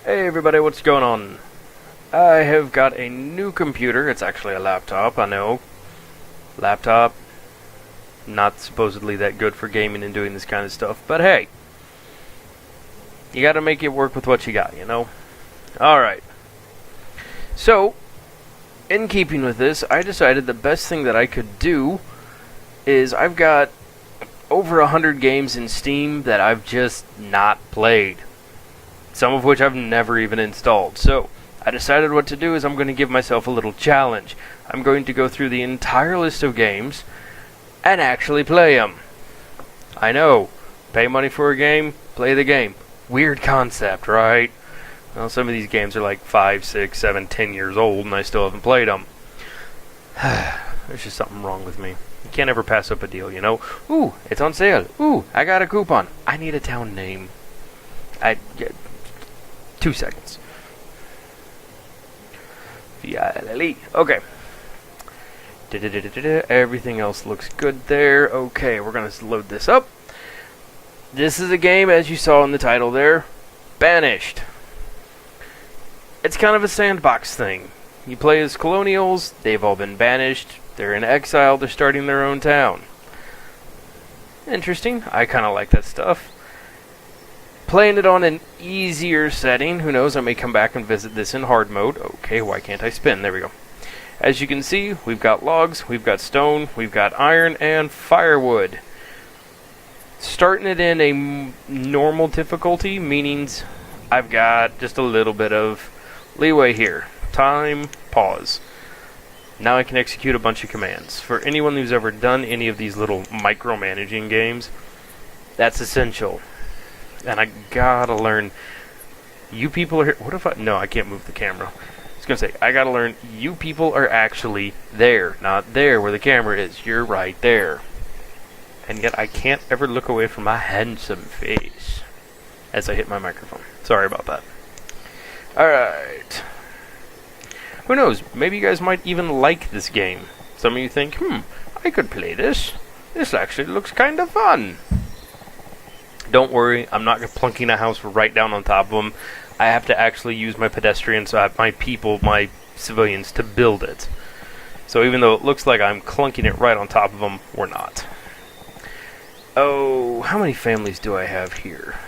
Hey everybody, what's going on? I have got a new computer. It's actually a laptop, I know. Laptop, not supposedly that good for gaming and doing this kind of stuff, but hey, you gotta make it work with what you got, you know? Alright. So, in keeping with this, I decided the best thing that I could do is I've got over 100 games in Steam that I've just not played. Some of which I've never even installed. So, I decided what to do is I'm going to give myself a little challenge. I'm going to go through the entire list of games and actually play them. I know, pay money for a game, play the game. Weird concept, right? Well, some of these games are like 5, 6, 7, 10 years old and I still haven't played them. There's just something wrong with me. You can't ever pass up a deal, you know? Ooh, it's on sale. Ooh, I got a coupon. I need a town name. 2 seconds. Okay. Everything else looks good there. Okay, we're going to load this up. This is a game, as you saw in the title there, Banished. It's kind of a sandbox thing. You play as colonials, they've all been banished, they're in exile, they're starting their own town. Interesting, I kind of like that stuff. Playing it on an easier setting. Who knows, I may come back and visit this in hard mode. Okay, why can't I spin? There we go. As you can see, we've got logs, we've got stone, we've got iron, and firewood. Starting it in a normal difficulty means I've got just a little bit of leeway here. Time, pause. Now I can execute a bunch of commands. For anyone who's ever done any of these little micromanaging games, that's essential. And I gotta learn. You people are here. What if I. No, I can't move the camera. I was gonna say, I gotta learn. You people are actually there. Not there where the camera is. You're right there. And yet I can't ever look away from my handsome face as I hit my microphone. Sorry about that. Alright. Who knows? Maybe you guys might even like this game. Some of you think, I could play this. This actually looks kind of fun. Don't worry, I'm not plunking a house right down on top of them. I have to actually use my pedestrians, my people, my civilians to build it. So even though it looks like I'm clunking it right on top of them, we're not. Oh, how many families do I have here?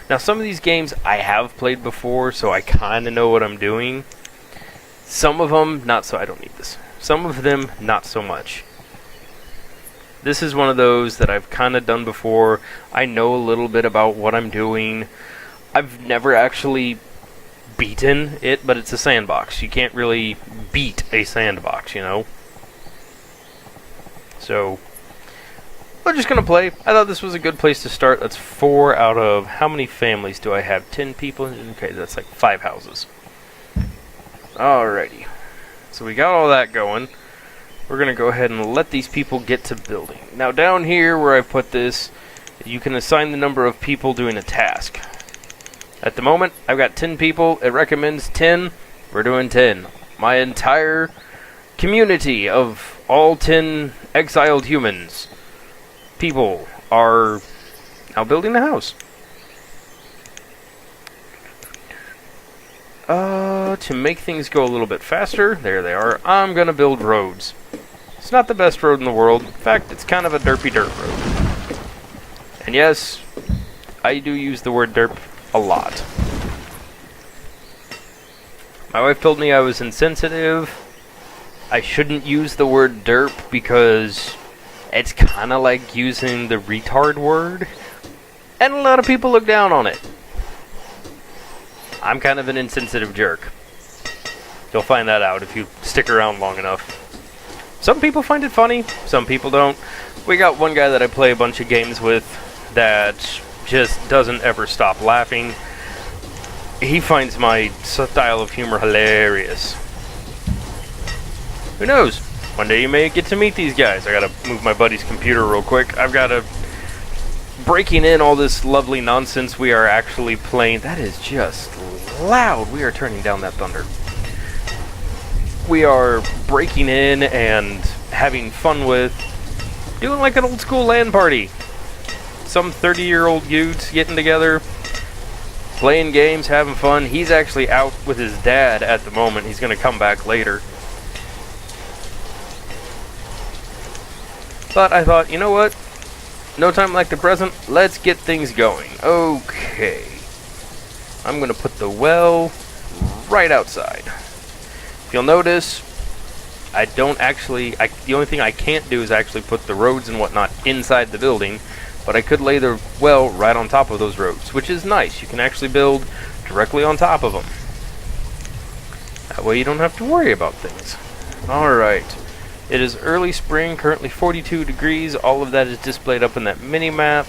Now some of these games I have played before, so I kind of know what I'm doing. Some of them, not so, I don't need this. Some of them, not so much. This is one of those that I've kind of done before. I know a little bit about what I'm doing. I've never actually beaten it, but it's a sandbox. You can't really beat a sandbox, you know? So, we're just going to play. I thought this was a good place to start. That's 4 out of... How many families do I have? 10 people? Okay, that's like 5 houses. Alrighty. So we got all that going. We're going to go ahead and let these people get to building. Now down here where I put this, you can assign the number of people doing a task. At the moment, I've got 10 people. It recommends 10. We're doing 10. My entire community of all 10 exiled humans, people, are now building the house. To make things go a little bit faster, there they are, I'm going to build roads. It's not the best road in the world. In fact, it's kind of a derpy dirt road. And yes, I do use the word derp a lot. My wife told me I was insensitive. I shouldn't use the word derp because it's kind of like using the retard word. And a lot of people look down on it. I'm kind of an insensitive jerk. You'll find that out if you stick around long enough. Some people find it funny, some people don't. We got one guy that I play a bunch of games with that just doesn't ever stop laughing. He finds my style of humor hilarious. Who knows? One day you may get to meet these guys. I gotta move my buddy's computer real quick. I've gotta... Breaking in all this lovely nonsense we are actually playing. That is just loud. We are turning down that thunder. We are breaking in and having fun with, doing like an old school LAN party. Some 30-year-old dudes getting together, playing games, having fun. He's actually out with his dad at the moment. He's going to come back later. But I thought, you know what? No time like the present. Let's get things going. Okay. I'm going to put the well right outside. If you'll notice, I don't actually... the only thing I can't do is actually put the roads and whatnot inside the building. But I could lay the well right on top of those roads, which is nice. You can actually build directly on top of them. That way you don't have to worry about things. Alright. It is early spring, currently 42 degrees. All of that is displayed up in that mini-map.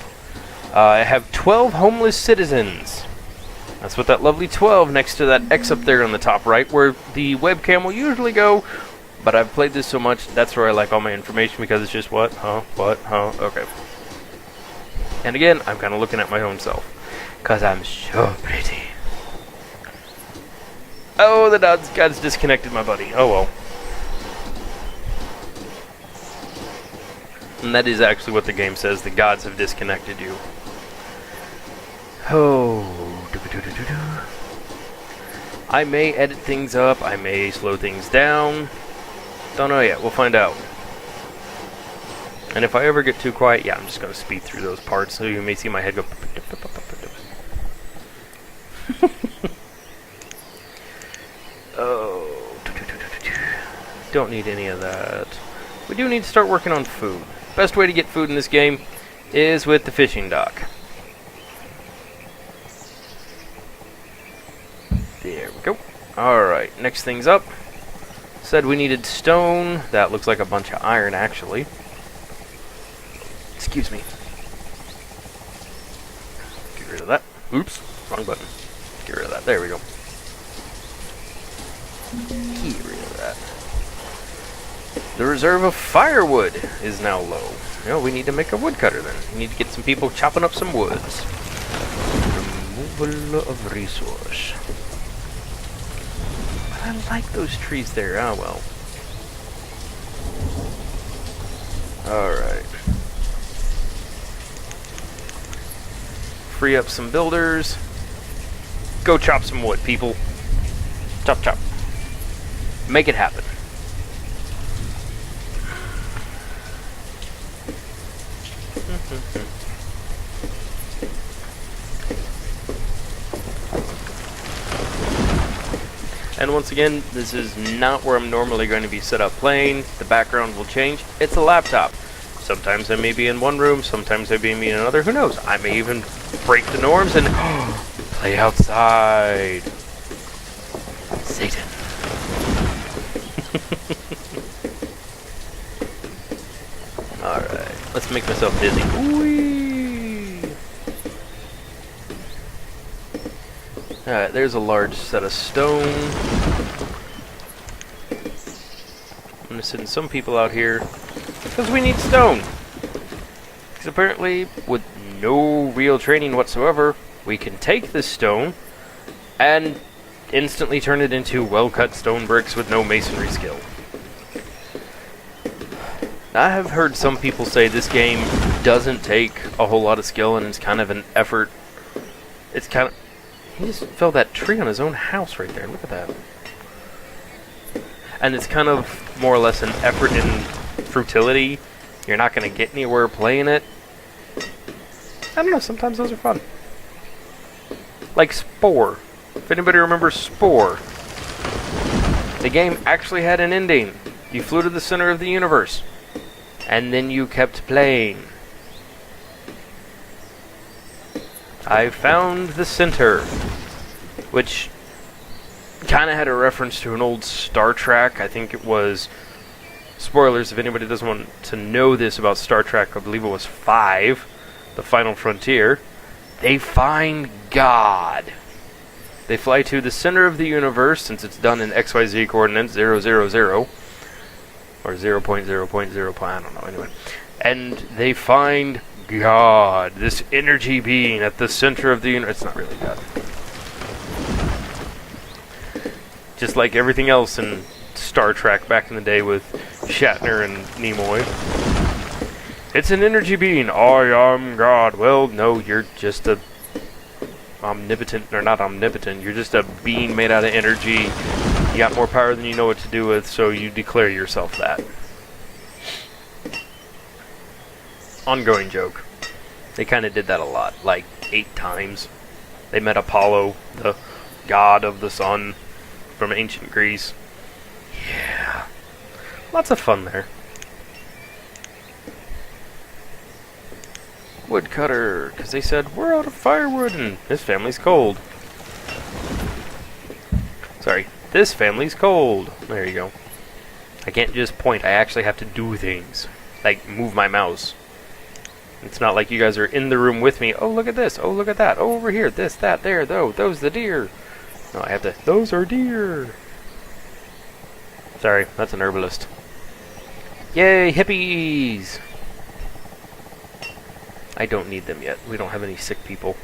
I have 12 homeless citizens. That's what that lovely 12 next to that X up there on the top right, where the webcam will usually go. But I've played this so much, that's where I like all my information, because it's just what, huh, okay. And again, I'm kind of looking at my own self, because I'm so pretty. Oh, the gods disconnected my buddy. Oh well. And that is actually what the game says. The gods have disconnected you. Oh. I may edit things up. I may slow things down. Don't know yet. We'll find out. And if I ever get too quiet, yeah, I'm just going to speed through those parts, so you may see my head go... Oh. Don't need any of that. We do need to start working on food. Best way to get food in this game is with the fishing dock. There we go. Alright, next thing's up. Said we needed stone. That looks like a bunch of iron, actually. Excuse me. Get rid of that. Oops, wrong button. Get rid of that. There we go. Get rid of that. The reserve of firewood is now low. You know, we need to make a woodcutter then. We need to get some people chopping up some woods. Removal of resource. But I like those trees there. Ah, well. Alright. Free up some builders. Go chop some wood, people. Chop, chop. Make it happen. And once again, this is not where I'm normally going to be set up playing. The background will change. It's a laptop. Sometimes I may be in one room, sometimes I may be in another. Who knows? I may even break the norms and play outside. Satan. Alright, let's make myself dizzy. Whee! Alright, there's a large set of stone. I'm going to send some people out here because we need stone. Because apparently, with no real training whatsoever, we can take this stone and instantly turn it into well-cut stone bricks with no masonry skill. I have heard some people say this game doesn't take a whole lot of skill and it's kind of an effort. It's kind of... He just felled that tree on his own house right there. Look at that. And it's kind of more or less an effort in futility. You're not going to get anywhere playing it. I don't know, sometimes those are fun. Like Spore. If anybody remembers Spore. The game actually had an ending. You flew to the center of the universe. And then you kept playing. I found the center. Which kind of had a reference to an old Star Trek. I think it was... Spoilers, if anybody doesn't want to know this about Star Trek, I believe it was 5. The Final Frontier. They find God. They fly to the center of the universe, since it's done in XYZ coordinates, 0, 0, 0. Or 0.0.0, I don't know, anyway. And they find God, this energy being at the center of the universe. It's not really God. Just like everything else in Star Trek back in the day with Shatner and Nimoy. It's an energy being. I am God. Well, no, you're just a omnipotent, or not omnipotent, you're just a being made out of energy. You got more power than you know what to do with, so you declare yourself that. Ongoing joke. They kind of did that a lot, like 8 times. They met Apollo, the god of the sun from ancient Greece. Yeah. Lots of fun there. Woodcutter, because they said, we're out of firewood and this family's cold. Sorry, this family's cold. There you go. I can't just point, I actually have to do things. Like, move my mouse. It's not like you guys are in the room with me. Oh, look at this. Oh, look at that. Oh, over here. This, that, there, though. Those the deer. No, I have to... Those are deer. Sorry, that's an herbalist. Yay, hippies! I don't need them yet. We don't have any sick people.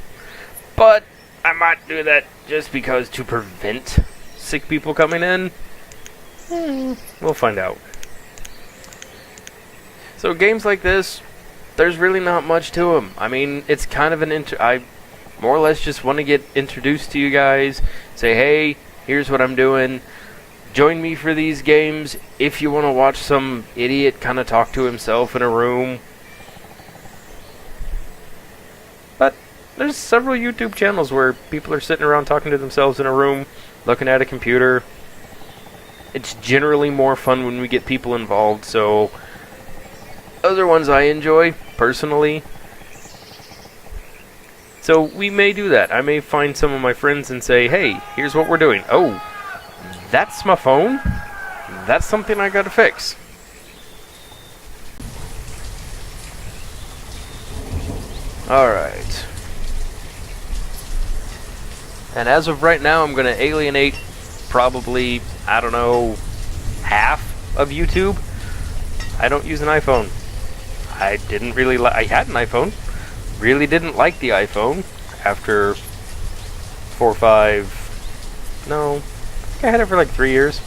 But I might do that just because to prevent sick people coming in. We'll find out. So games like this, there's really not much to them. I mean, it's kind of an I more or less just want to get introduced to you guys. Say, hey, here's what I'm doing. Join me for these games if you want to watch some idiot kind of talk to himself in a room. But there's several YouTube channels where people are sitting around talking to themselves in a room, looking at a computer. It's generally more fun when we get people involved, so other ones I enjoy, personally. So we may do that. I may find some of my friends and say, hey, here's what we're doing. Oh, that's my phone? That's something I gotta fix. Alright. And as of right now, I'm gonna alienate probably, I don't know, half of YouTube. I don't use an iPhone. I didn't really I had an iPhone. Really didn't like the iPhone after 4 or 5... No, I think I had it for like 3 years.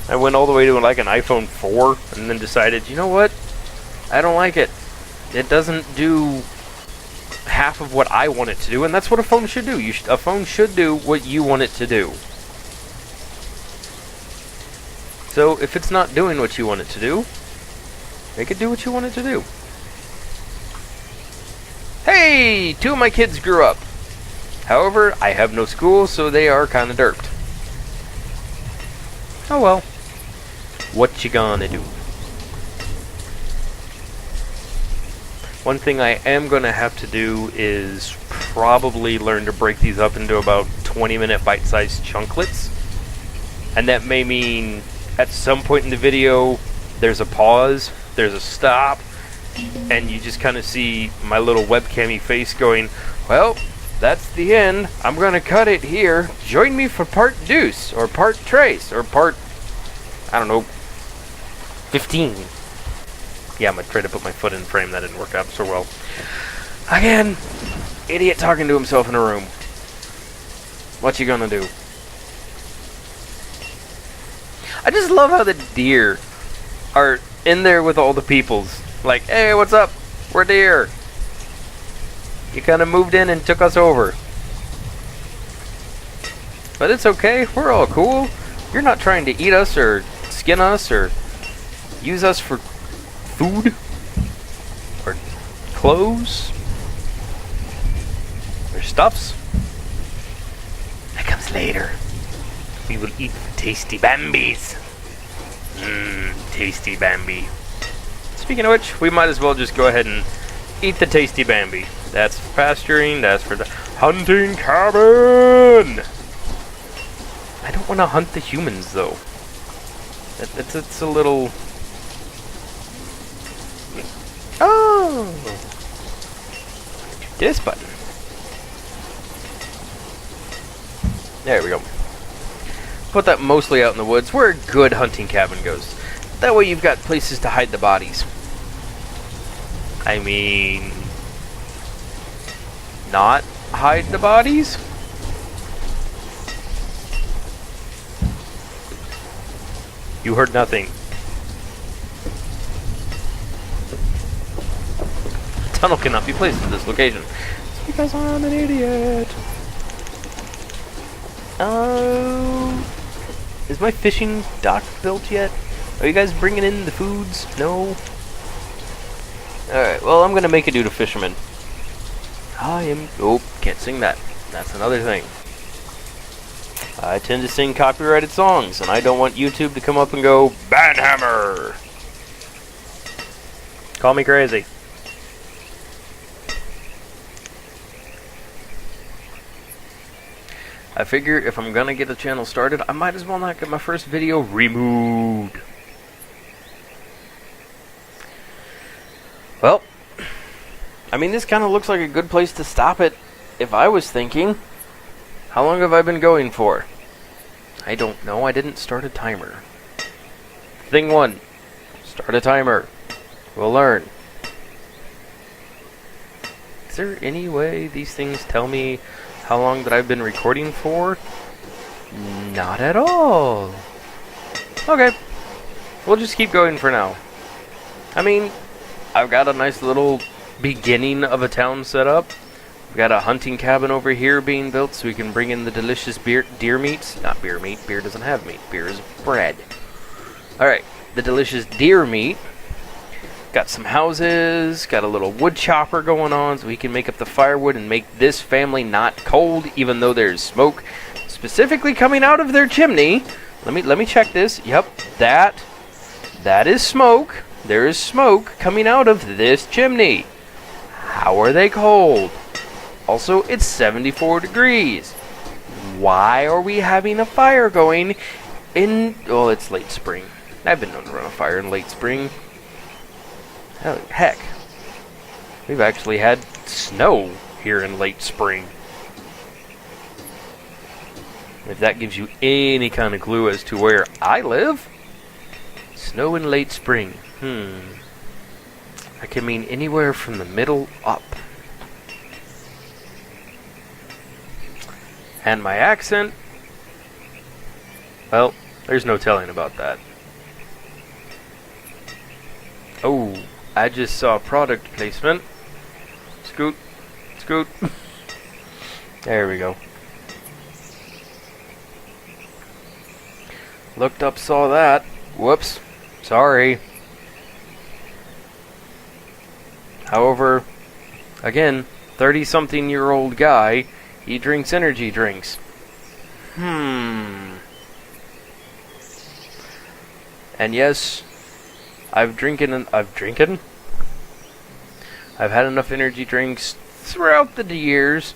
I went all the way to like an iPhone 4 and then decided, you know what? I don't like it. It doesn't do half of what I want it to do, and that's what a phone should do. A phone should do what you want it to do. So if it's not doing what you want it to do, make it do what you want it to do. Hey! 2 of my kids grew up. However, I have no school, so they are kind of derped. Oh well. What you gonna do? One thing I am gonna have to do is probably learn to break these up into about 20-minute bite-sized chunklets. And that may mean at some point in the video, there's a pause, there's a stop, and you just kind of see my little webcam-y face going, well, that's the end. I'm going to cut it here. Join me for part deuce, or part trace, or part, I don't know, 15. Yeah, I'm going to try to put my foot in frame. That didn't work out so well. Again, idiot talking to himself in a room. What you gonna do? I just love how the deer are in there with all the peoples. Like, hey, what's up? We're deer. You kind of moved in and took us over. But it's okay. We're all cool. You're not trying to eat us or skin us or use us for food or clothes or stuffs. That comes later. We will eat tasty Bambis. Tasty Bambi. Speaking of which, we might as well just go ahead and eat the tasty Bambi. That's for pasturing, that's for the hunting cabin! I don't want to hunt the humans, though. It's a little... Oh! This button. There we go. Put that mostly out in the woods, where a good hunting cabin goes. That way you've got places to hide the bodies. I mean... not hide the bodies? You heard nothing. The tunnel cannot be placed at this location. because I'm an idiot. Is my fishing dock built yet? Are you guys bringing in the foods? No? Alright, well, I'm gonna make a dude a fisherman. Oh, can't sing that. That's another thing. I tend to sing copyrighted songs, and I don't want YouTube to come up and go, Banhammer! Call me crazy. I figure if I'm gonna get a channel started, I might as well not get my first video removed. Well, I mean, this kind of looks like a good place to stop it, if I was thinking. How long have I been going for? I don't know, I didn't start a timer. Thing 1, start a timer. We'll learn. Is there any way these things tell me how long that I've been recording for? Not at all. Okay, we'll just keep going for now. I mean, I've got a nice little beginning of a town set up. We've got a hunting cabin over here being built so we can bring in the delicious deer meats. Not beer meat. Beer doesn't have meat. Beer is bread. Alright, the delicious deer meat. Got some houses. Got a little wood chopper going on so we can make up the firewood and make this family not cold even though there's smoke specifically coming out of their chimney. Let me check this. Yep, that is smoke. There is smoke coming out of this chimney. How are they cold? Also, it's 74 degrees. Why are we having a fire going in... Oh, it's late spring. I've been known to run a fire in late spring. Oh, heck. We've actually had snow here in late spring. If that gives you any kind of clue as to where I live. Snow in late spring. That can mean anywhere from the middle up. And my accent, well, there's no telling about that. Oh, I just saw product placement. Scoot, scoot. There we go. Looked up, saw that. Whoops, sorry. However, again, 30-something-year-old guy, he drinks energy drinks. And yes, I've had enough energy drinks throughout the years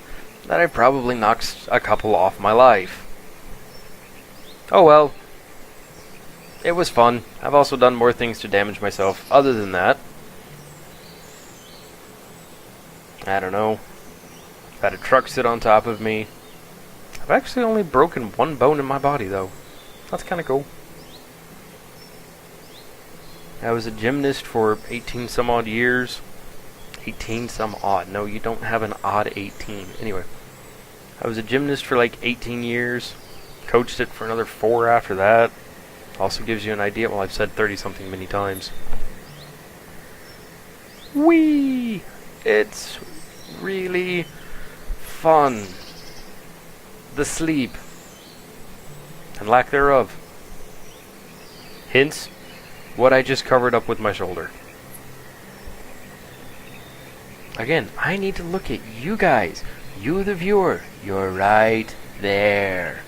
that I probably knocked a couple off my life. Oh well. It was fun. I've also done more things to damage myself other than that. I don't know. I've had a truck sit on top of me. I've actually only broken one bone in my body, though. That's kind of cool. I was a gymnast for 18 some odd years. 18 some odd. No, you don't have an odd 18. Anyway. I was a gymnast for like 18 years. Coached it for another 4 after that. Also gives you an idea. Well, I've said 30 something many times. Whee! It's really fun. The sleep and lack thereof. Hence, what I just covered up with my shoulder. Again, I need to look at you guys. You, the viewer. You're right there.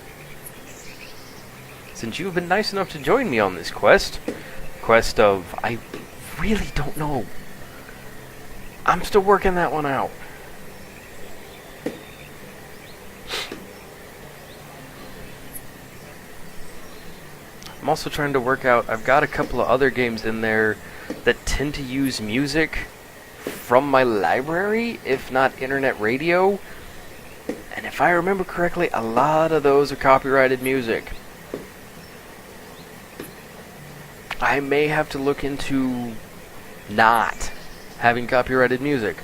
Since you've been nice enough to join me on this quest of, I really don't know. I'm still working that one out. I'm also trying to work out, I've got a couple of other games in there that tend to use music from my library, if not internet radio. And if I remember correctly, a lot of those are copyrighted music. I may have to look into not having copyrighted music.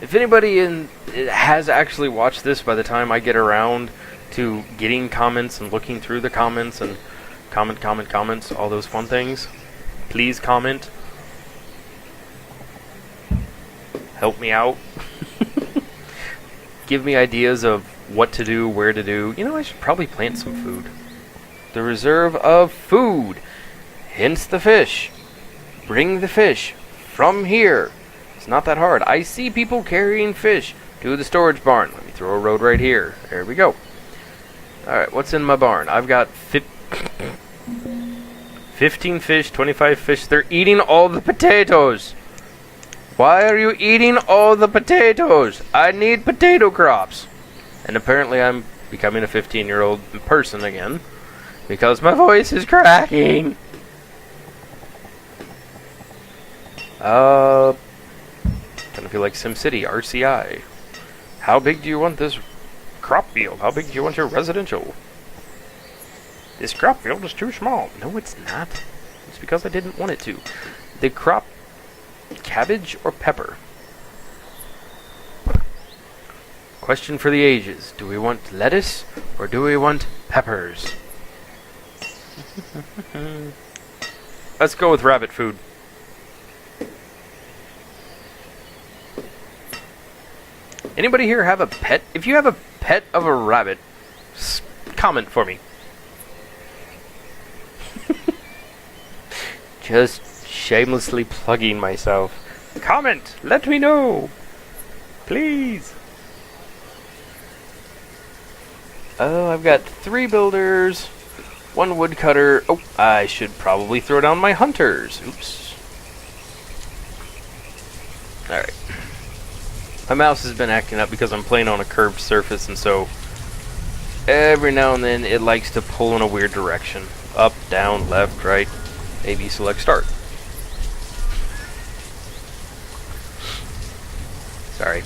If anybody has actually watched this by the time I get around to getting comments and looking through the comments and comments, all those fun things, Please comment. Help me out. Give me ideas of what to do, where to do. You know, I should probably plant some food. The reserve of food. Hence the fish. Bring the fish from here. It's not that hard. I see people carrying fish to the storage barn. Let me throw a road right here. There we go. Alright, what's in my barn? I've got 15 fish, 25 fish. They're eating all the potatoes. Why are you eating all the potatoes? I need potato crops. And apparently I'm becoming a 15-year-old person again. Because my voice is cracking. Kind of feel like SimCity, RCI. How big do you want this crop field? How big do you want your residential? This crop field is too small. No, it's not. It's because I didn't want it to. The crop... Cabbage or pepper? Question for the ages. Do we want lettuce or do we want peppers? Let's go with rabbit food. Anybody here have a pet? If you have a pet of a rabbit, comment for me. Just shamelessly plugging myself. Comment! Let me know! Please! Oh, I've got 3 builders, 1 woodcutter. Oh, I should probably throw down my hunters. Oops. Alright. My mouse has been acting up because I'm playing on a curved surface, and so every now and then it likes to pull in a weird direction. Up, down, left, right. A, select, start. Sorry.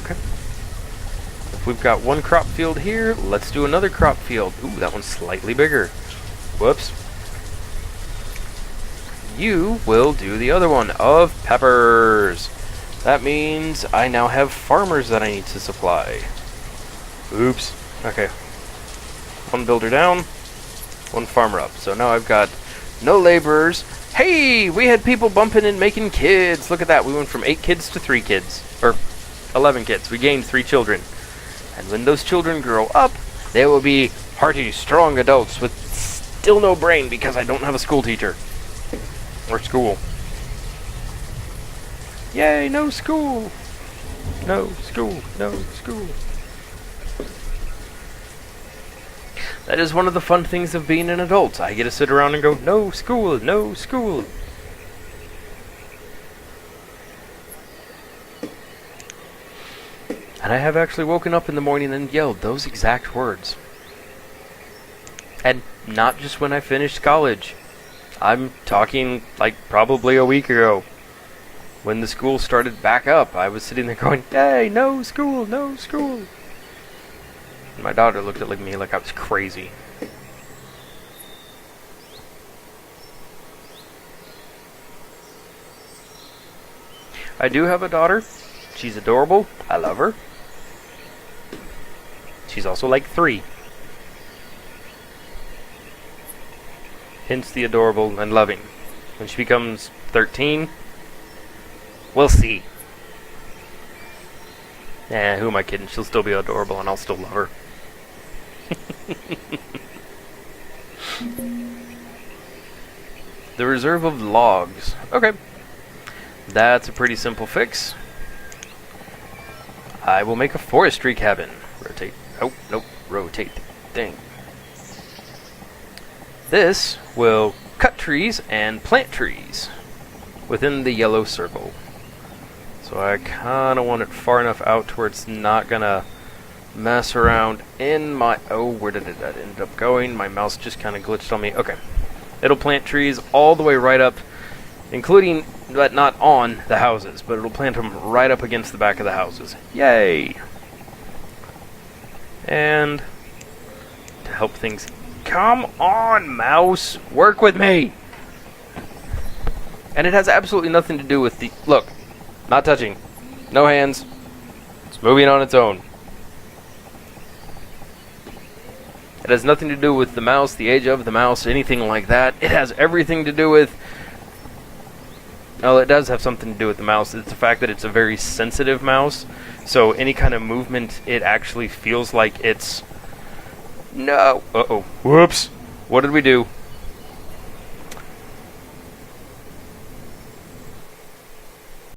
Okay. If we've got 1 crop field here, let's do another crop field. Ooh, that one's slightly bigger. Whoops. You will do the other one of peppers. That means I now have farmers that I need to supply. Oops. Okay. 1 builder down, 1 farmer up. So now I've got no laborers. Hey, we had people bumping and making kids. Look at that. We went from 8 kids to 3 kids. Or 11 kids. We gained 3 children. And when those children grow up, they will be hearty, strong adults with still no brain because I don't have a school teacher. Or school. Yay, no school. No school. No school. That is one of the fun things of being an adult. I get to sit around and go, no school, no school. And I have actually woken up in the morning and yelled those exact words. And not just when I finished college. I'm talking like probably a week ago. When the school started back up, I was sitting there going, hey, no school, no school. And my daughter looked at me like I was crazy. I do have a daughter. She's adorable. I love her. She's also like 3. Hence the adorable and loving. When she becomes 13, we'll see. Who am I kidding? She'll still be adorable and I'll still love her. The reserve of logs. Okay. That's a pretty simple fix. I will make a forestry cabin. Rotate. Oh, nope. Rotate the thing. This will cut trees and plant trees within the yellow circle. So I kind of want it far enough out to where it's not going to mess around in my... Oh, where did that end up going? My mouse just kind of glitched on me. Okay. It'll plant trees all the way right up, including, but not on the houses, but it'll plant them right up against the back of the houses. Yay! And to help things... Come on, mouse! Work with me! And it has absolutely nothing to do with the... Look, not touching. No hands. It's moving on its own. It It has nothing to do with the mouse, the age of the mouse, anything like that. It has everything to do with... Well, it does have something to do with the mouse. It's the fact that it's a very sensitive mouse. So any kind of movement, it actually feels like it's... No! Uh-oh. Whoops! What did we do?